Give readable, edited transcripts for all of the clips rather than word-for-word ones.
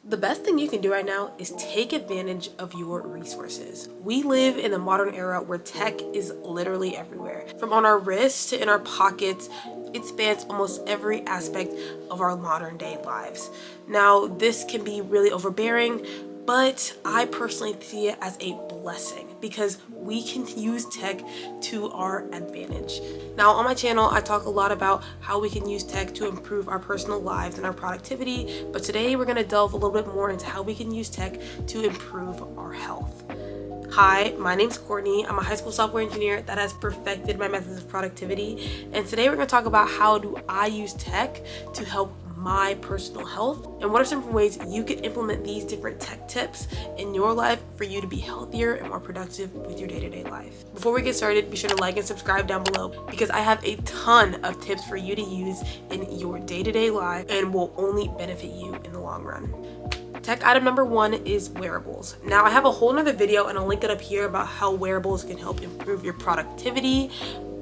The best thing you can do right now is take advantage of your resources. We live in a modern era where tech is literally everywhere. From on our wrists to in our pockets, it spans almost every aspect of our modern day lives. Now, this can be really overbearing, but I personally see it as a blessing because we can use tech to our advantage. Now on my channel, I talk a lot about how we can use tech to improve our personal lives and our productivity, but today we're gonna delve a little bit more into how we can use tech to improve our health. Hi, my name's Courtney. I'm a high school software engineer that has perfected my methods of productivity, and today we're gonna talk about how do I use tech to help my personal health and what are some ways you can implement these different tech tips in your life for you to be healthier and more productive with your day-to-day life. Before we get started, be sure to like and subscribe down below because I have a ton of tips for you to use in your day-to-day life and will only benefit you in the long run. Tech item number one is wearables. Now I have a whole nother video and I'll link it up here about how wearables can help improve your productivity.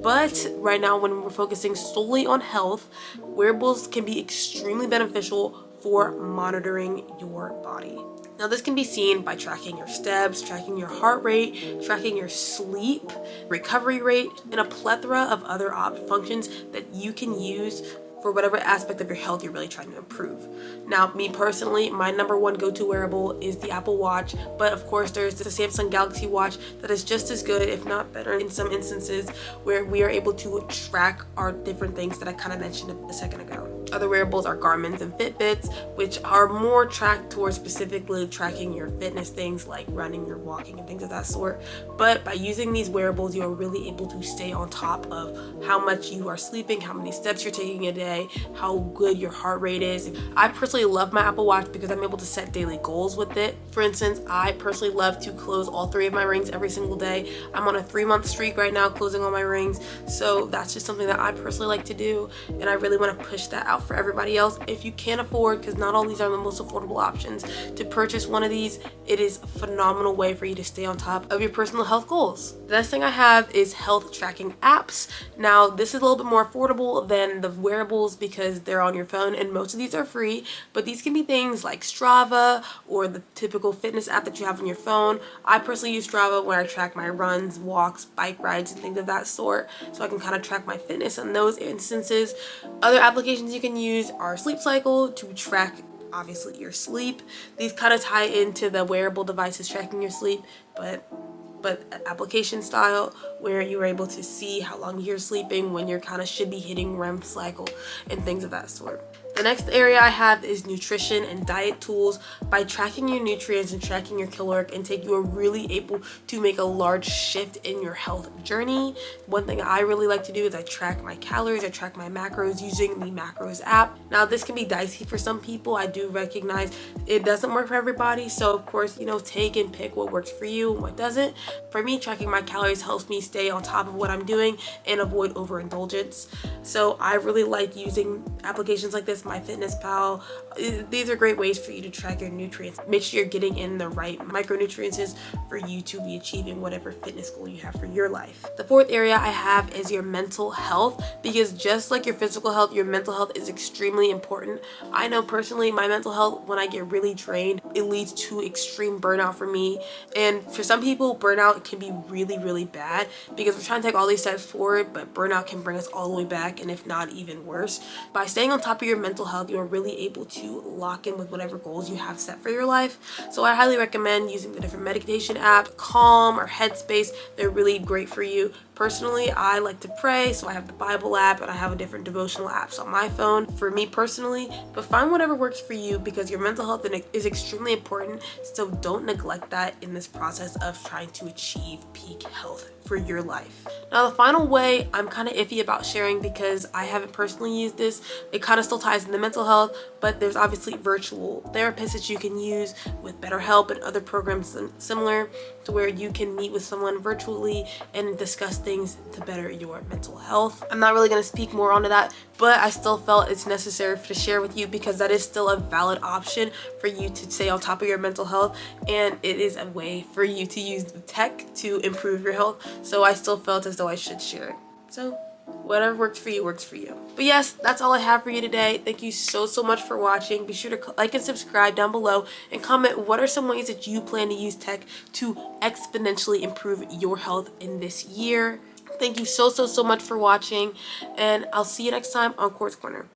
But right now, when we're focusing solely on health, wearables can be extremely beneficial for monitoring your body. Now this can be seen by tracking your steps, tracking your heart rate, tracking your sleep, recovery rate, and a plethora of other functions that you can use for whatever aspect of your health you're really trying to improve. Now, me personally, my number one go-to wearable is the Apple Watch, but of course there's the Samsung Galaxy Watch that is just as good, if not better in some instances, where we are able to track our different things that I kind of mentioned a second ago. Other wearables are Garmin's and Fitbits, which are more tracked towards specifically tracking your fitness things like running or walking and things of that sort. But by using these wearables, you are really able to stay on top of how much you are sleeping, how many steps you're taking a day, how good your heart rate is. I personally love my Apple Watch because I'm able to set daily goals with it. For instance, I personally love to close all 3 of my rings every single day. I'm on a 3-month streak right now closing all my rings. So that's just something that I personally like to do. And I really want to push that out for everybody else. If you can't afford, because not all these are the most affordable options, to purchase one of these, it is a phenomenal way for you to stay on top of your personal health goals. The next thing I have is health tracking apps. Now this is a little bit more affordable than the wearables because they're on your phone and most of these are free, but these can be things like Strava or the typical fitness app that you have on your phone. I personally use Strava when I track my runs, walks, bike rides, and things of that sort, so I can kind of track my fitness in those instances. Other applications you can use are Sleep Cycle to track obviously your sleep. These kind of tie into the wearable devices tracking your sleep, but application style, where you're able to see how long you're sleeping, when you're kind of should be hitting REM cycle and things of that sort. The next area I have is nutrition and diet tools. By tracking your nutrients and tracking your caloric intake, you are really able to make a large shift in your health journey. One thing I really like to do is I track my calories, I track my macros using the Macros app. Now this can be dicey for some people. I do recognize it doesn't work for everybody. So of course, take and pick what works for you and what doesn't. For me, tracking my calories helps me stay on top of what I'm doing and avoid overindulgence. So I really like using applications like this, MyFitnessPal. These are great ways for you to track your nutrients. Make sure you're getting in the right micronutrients for you to be achieving whatever fitness goal you have for your life. The fourth area I have is your mental health, because just like your physical health, your mental health is extremely important. I know personally my mental health, when I get really drained, it leads to extreme burnout for me. And for some people, burnout can be really, really bad because we're trying to take all these steps forward, but burnout can bring us all the way back, and if not even worse. By staying on top of your mental health, you are really able to lock in with whatever goals you have set for your life. So I highly recommend using the different meditation apps, Calm or Headspace. They're really great for you. Personally, I like to pray, so I have the Bible app and I have a different devotional apps on my phone for me personally. But find whatever works for you because your mental health is extremely important, so don't neglect that in this process of trying to achieve peak health for your life. Now the final way I'm kind of iffy about sharing because I haven't personally used this. It kind of still ties into mental health, but there's obviously virtual therapists that you can use with BetterHelp and other programs similar to where you can meet with someone virtually and discuss things to better your mental health. I'm not really going to speak more onto that, but I still felt it's necessary to share with you because that is still a valid option for you to stay on top of your mental health, and it is a way for you to use tech to improve your health. So I still felt as though I should share it. So Whatever works for you works for you. But yes, that's all I have for you today. Thank you so much for watching. Be sure to like and subscribe down below and comment what are some ways that you plan to use tech to exponentially improve your health in this year. Thank you so much for watching, and I'll see you next time on Quartz Corner.